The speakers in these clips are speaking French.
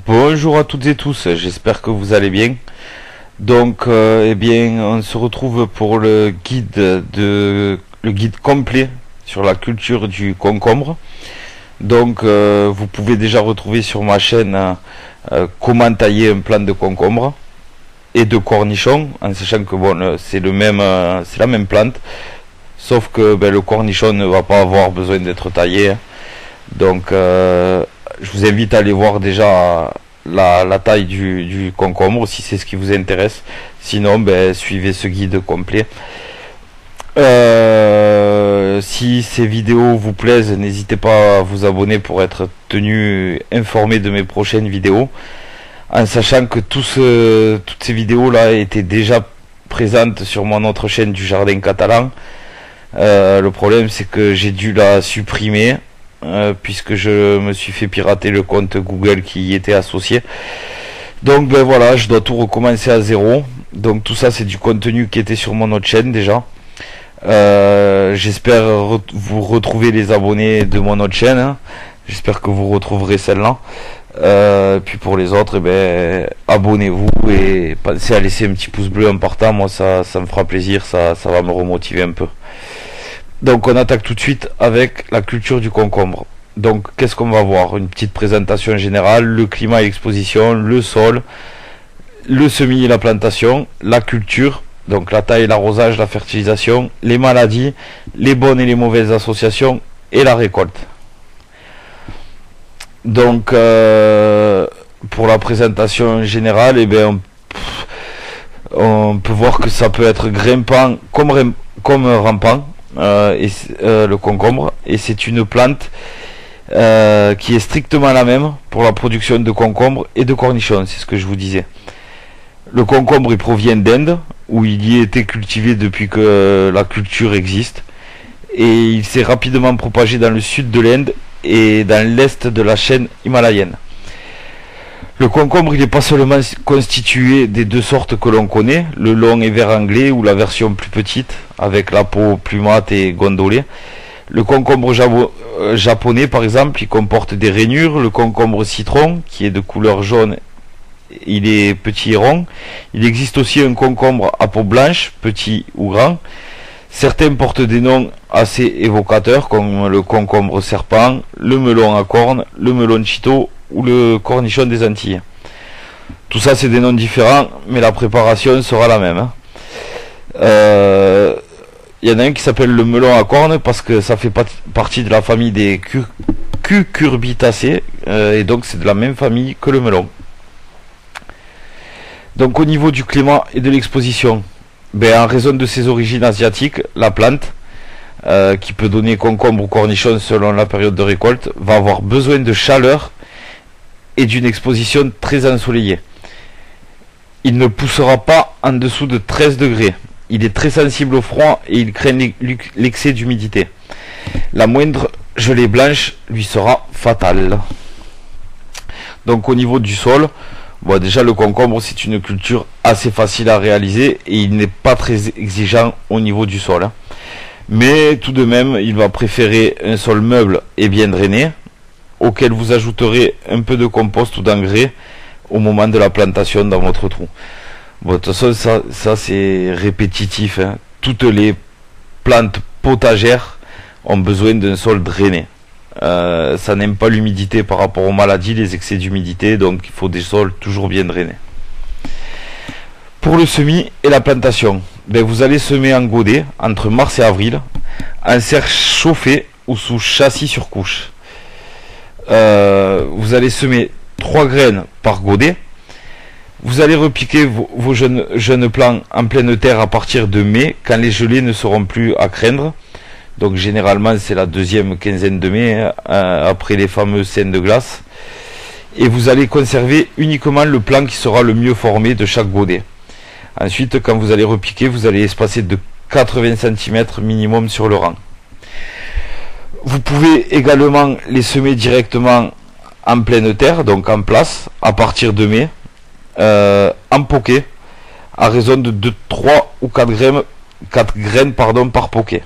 Bonjour à toutes et tous, j'espère que vous allez bien. Donc, on se retrouve pour le guide complet sur la culture du concombre. Donc, vous pouvez déjà retrouver sur ma chaîne comment tailler un plant de concombre et de cornichon, en sachant que bon, c'est la même plante, sauf que le cornichon ne va pas avoir besoin d'être taillé. Donc, je vous invite à aller voir déjà la taille du concombre si c'est ce qui vous intéresse. Sinon, suivez ce guide complet. Si ces vidéos vous plaisent, n'hésitez pas à vous abonner pour être tenu informé de mes prochaines vidéos. En sachant que toutes ces vidéos là étaient déjà présentes sur mon autre chaîne du Jardin Catalan. Le problème, c'est que j'ai dû la supprimer puisque je me suis fait pirater le compte Google qui y était associé. Donc voilà, je dois tout recommencer à zéro. Donc tout ça, c'est du contenu qui était sur mon autre chaîne déjà. J'espère vous retrouver les abonnés de mon autre chaîne. J'espère que vous retrouverez celle-là. Puis pour les autres, abonnez-vous et pensez à laisser un petit pouce bleu en partant. Moi, ça me fera plaisir, ça va me remotiver un peu. Donc on attaque tout de suite avec la culture du concombre. Donc qu'est-ce qu'on va voir? Une petite présentation générale, le climat et l'exposition, le sol, le semis et la plantation, la culture, donc la taille, l'arrosage, la fertilisation, les maladies, les bonnes et les mauvaises associations et la récolte. Donc pour la présentation générale, on peut voir que ça peut être grimpant comme rampant. Le concombre, et c'est une plante qui est strictement la même pour la production de concombre et de cornichons, c'est ce que je vous disais. Le concombre, il provient d'Inde, où il y a été cultivé depuis que la culture existe, et il s'est rapidement propagé dans le sud de l'Inde et dans l'est de la chaîne himalayenne. Le concombre, il n'est pas seulement constitué des deux sortes que l'on connaît, le long et vert anglais ou la version plus petite, avec la peau plus mate et gondolée. Le concombre japonais, par exemple, il comporte des rainures. Le concombre citron, qui est de couleur jaune, il est petit et rond. Il existe aussi un concombre à peau blanche, petit ou grand. Certains portent des noms assez évocateurs, comme le concombre serpent, le melon à cornes, le melon chito ou le cornichon des Antilles. Tout ça, c'est des noms différents, mais la préparation sera la même. Il y en a un qui s'appelle le melon à cornes parce que ça fait partie de la famille des cucurbitacées, et donc c'est de la même famille que le melon. Donc au niveau du climat et de l'exposition, en raison de ses origines asiatiques, la plante, qui peut donner concombre ou cornichon selon la période de récolte, va avoir besoin de chaleur et d'une exposition très ensoleillée. Il ne poussera pas en dessous de 13 degrés. Il est très sensible au froid et il craint l'excès d'humidité. La moindre gelée blanche lui sera fatale. Donc au niveau du sol, déjà le concombre, c'est une culture assez facile à réaliser et il n'est pas très exigeant au niveau du sol. Mais tout de même, il va préférer un sol meuble et bien drainé, auquel vous ajouterez un peu de compost ou d'engrais au moment de la plantation dans votre trou. De toute façon, ça c'est répétitif. Toutes les plantes potagères ont besoin d'un sol drainé. Ça n'aime pas l'humidité par rapport aux maladies, les excès d'humidité, donc il faut des sols toujours bien drainés. Pour le semis et la plantation, vous allez semer en godet entre mars et avril, en serre chauffée ou sous châssis sur couche. Vous allez semer 3 graines par godet. Vous allez repiquer vos jeunes plants en pleine terre à partir de mai, quand les gelées ne seront plus à craindre. Donc généralement c'est la deuxième quinzaine de mai, après les fameux scènes de glace. Et vous allez conserver uniquement le plant qui sera le mieux formé de chaque godet. Ensuite, quand vous allez repiquer, vous allez espacer de 80 cm minimum sur le rang. Vous pouvez également les semer directement en pleine terre, donc en place, à partir de mai, en poquet, à raison de 3 ou 4 graines par poquet.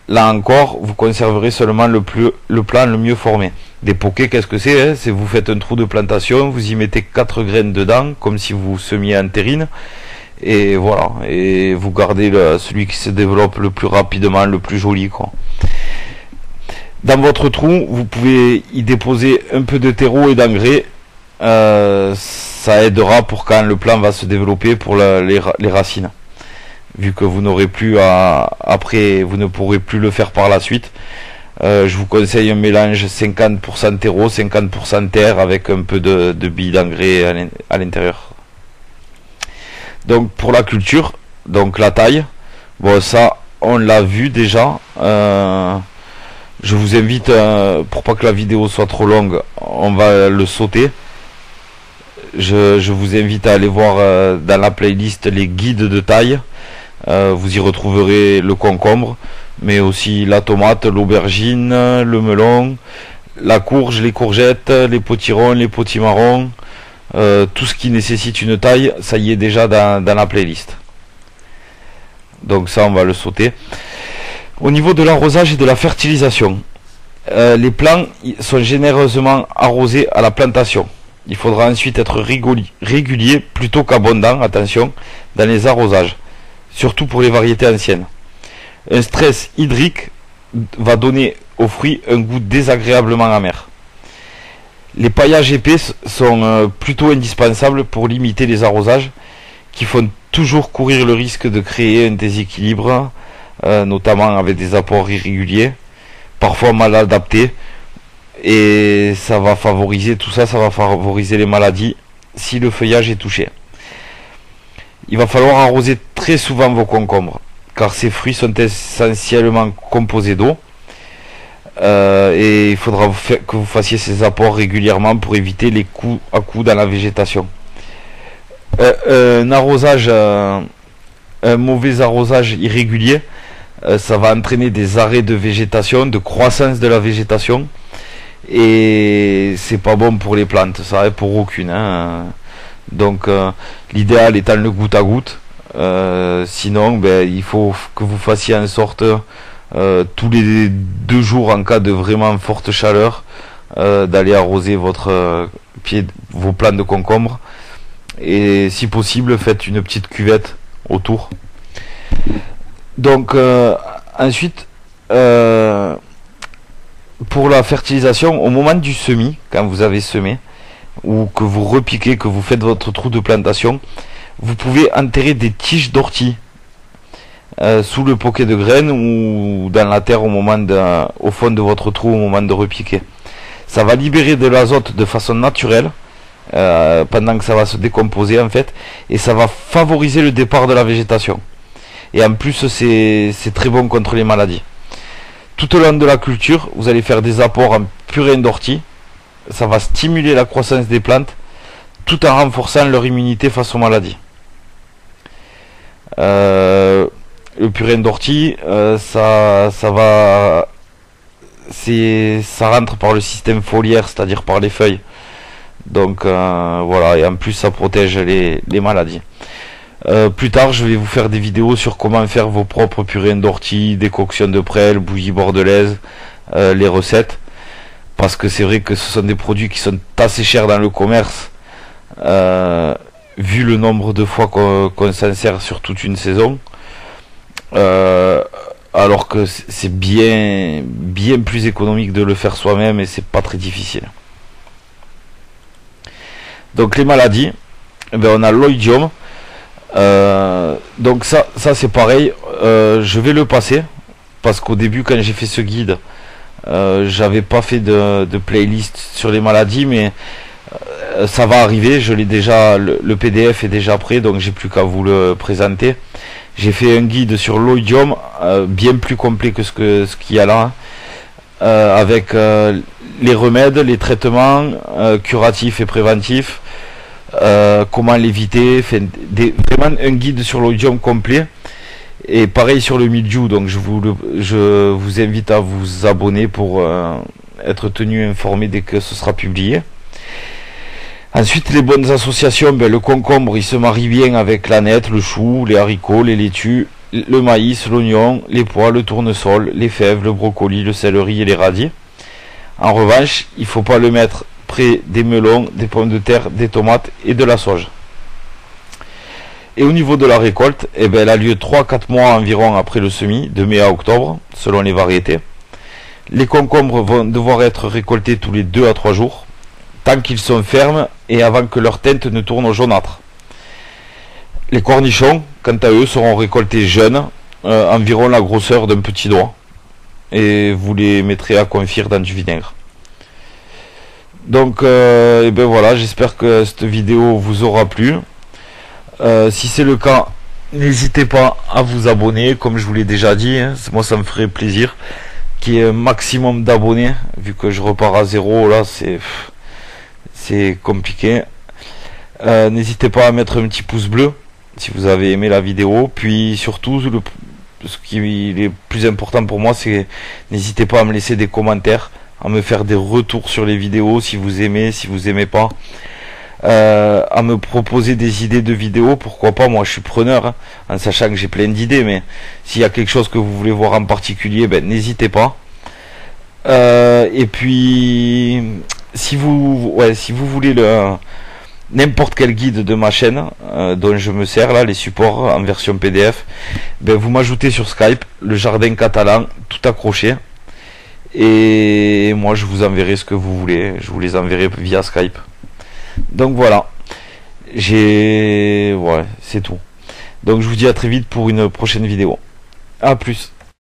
là encore, vous conserverez seulement le plan le mieux formé. Des pokés, qu'est-ce que c'est, hein? C'est vous faites un trou de plantation, vous y mettez 4 graines dedans, comme si vous semiez en terrine, et voilà, et vous gardez celui qui se développe le plus rapidement, le plus joli, quoi. Dans votre trou, vous pouvez y déposer un peu de terreau et d'engrais. Ça aidera pour quand le plant va se développer pour les racines. Vu que vous n'aurez plus après, vous ne pourrez plus le faire par la suite. Je vous conseille un mélange 50% terreau, 50% terre avec un peu de billes d'engrais à l'intérieur. Donc pour la culture, donc la taille, bon ça on l'a vu déjà. Je vous invite, pour pas que la vidéo soit trop longue, on va le sauter. Je vous invite à aller voir dans la playlist les guides de taille. Vous y retrouverez le concombre, mais aussi la tomate, l'aubergine, le melon, la courge, les courgettes, les potirons, les potimarrons, tout ce qui nécessite une taille, ça y est déjà dans la playlist. Donc ça on va le sauter. Au niveau de l'arrosage et de la fertilisation, les plants sont généreusement arrosés à la plantation. Il faudra ensuite être régulier plutôt qu'abondant, attention, dans les arrosages, surtout pour les variétés anciennes. Un stress hydrique va donner aux fruits un goût désagréablement amer. Les paillages épais sont plutôt indispensables pour limiter les arrosages qui font toujours courir le risque de créer un déséquilibre, notamment avec des apports irréguliers, parfois mal adaptés, et ça va favoriser les maladies si le feuillage est touché. Il va falloir arroser très souvent vos concombres, car ces fruits sont essentiellement composés d'eau, et il faudra que vous fassiez ces apports régulièrement pour éviter les coups à coups dans la végétation. Un mauvais arrosage irrégulier, ça va entraîner des arrêts de végétation, de croissance de la végétation, et c'est pas bon pour les plantes, ça n'est pour aucune, hein. Donc l'idéal étant le goutte à goutte. Sinon il faut que vous fassiez en sorte tous les 2 jours, en cas de vraiment forte chaleur, d'aller arroser vos plants de concombre, et si possible faites une petite cuvette autour. Donc ensuite, pour la fertilisation, au moment du semis, quand vous avez semé ou que vous repiquez, que vous faites votre trou de plantation, vous pouvez enterrer des tiges d'ortie sous le poquet de graines ou dans la terre au fond de votre trou au moment de repiquer. Ça va libérer de l'azote de façon naturelle pendant que ça va se décomposer en fait, et ça va favoriser le départ de la végétation. Et en plus c'est très bon contre les maladies. Tout au long de la culture, vous allez faire des apports en purin d'ortie. Ça va stimuler la croissance des plantes tout en renforçant leur immunité face aux maladies. Le purin d'ortie, ça rentre par le système foliaire, c'est-à-dire par les feuilles. Donc voilà, et en plus ça protège les maladies. Plus tard, je vais vous faire des vidéos sur comment faire vos propres purins d'ortie, décoction de prêle, bouillie bordelaise, les recettes. Parce que c'est vrai que ce sont des produits qui sont assez chers dans le commerce, vu le nombre de fois qu'on s'en sert sur toute une saison. Alors que c'est bien plus économique de le faire soi-même, et c'est pas très difficile. Donc les maladies, on a l'oïdium. Donc ça c'est pareil, je vais le passer parce qu'au début, quand j'ai fait ce guide, j'avais pas fait de playlist sur les maladies, mais ça va arriver. Je l'ai déjà, le PDF est déjà prêt, donc j'ai plus qu'à vous le présenter. J'ai fait un guide sur l'oïdium, bien plus complet que ce qu'il y a là, avec les remèdes, les traitements curatifs et préventifs, comment l'éviter, vraiment un guide sur l'oïdium complet. Et pareil sur le mildiou, donc je vous invite à vous abonner pour être tenu informé dès que ce sera publié. Ensuite, les bonnes associations, le concombre il se marie bien avec l'aneth, le chou, les haricots, les laitues, le maïs, l'oignon, les pois, le tournesol, les fèves, le brocoli, le céleri et les radis. En revanche, il ne faut pas le mettre près des melons, des pommes de terre, des tomates et de la sauge. Et au niveau de la récolte, elle a lieu 3-4 mois environ après le semis, de mai à octobre, selon les variétés. Les concombres vont devoir être récoltés tous les 2 à 3 jours, tant qu'ils sont fermes et avant que leur teinte ne tourne au jaunâtre. Les cornichons, quant à eux, seront récoltés jeunes, environ la grosseur d'un petit doigt, et vous les mettrez à confire dans du vinaigre. Donc, voilà, j'espère que cette vidéo vous aura plu. Si c'est le cas, n'hésitez pas à vous abonner, comme je vous l'ai déjà dit, hein, moi ça me ferait plaisir qu'il y ait un maximum d'abonnés, vu que je repars à zéro, là c'est compliqué. N'hésitez pas à mettre un petit pouce bleu si vous avez aimé la vidéo, puis surtout ce qui est plus important pour moi, c'est n'hésitez pas à me laisser des commentaires, à me faire des retours sur les vidéos, si vous aimez, si vous aimez pas, à me proposer des idées de vidéos, pourquoi pas, moi je suis preneur, hein, en sachant que j'ai plein d'idées, mais s'il y a quelque chose que vous voulez voir en particulier, n'hésitez pas. Et puis si vous voulez n'importe quel guide de ma chaîne dont je me sers là, les supports en version PDF, vous m'ajoutez sur Skype, le jardin catalan, tout accroché, et moi je vous enverrai ce que vous voulez, je vous les enverrai via Skype. Donc voilà, c'est tout. Donc je vous dis à très vite pour une prochaine vidéo. A plus.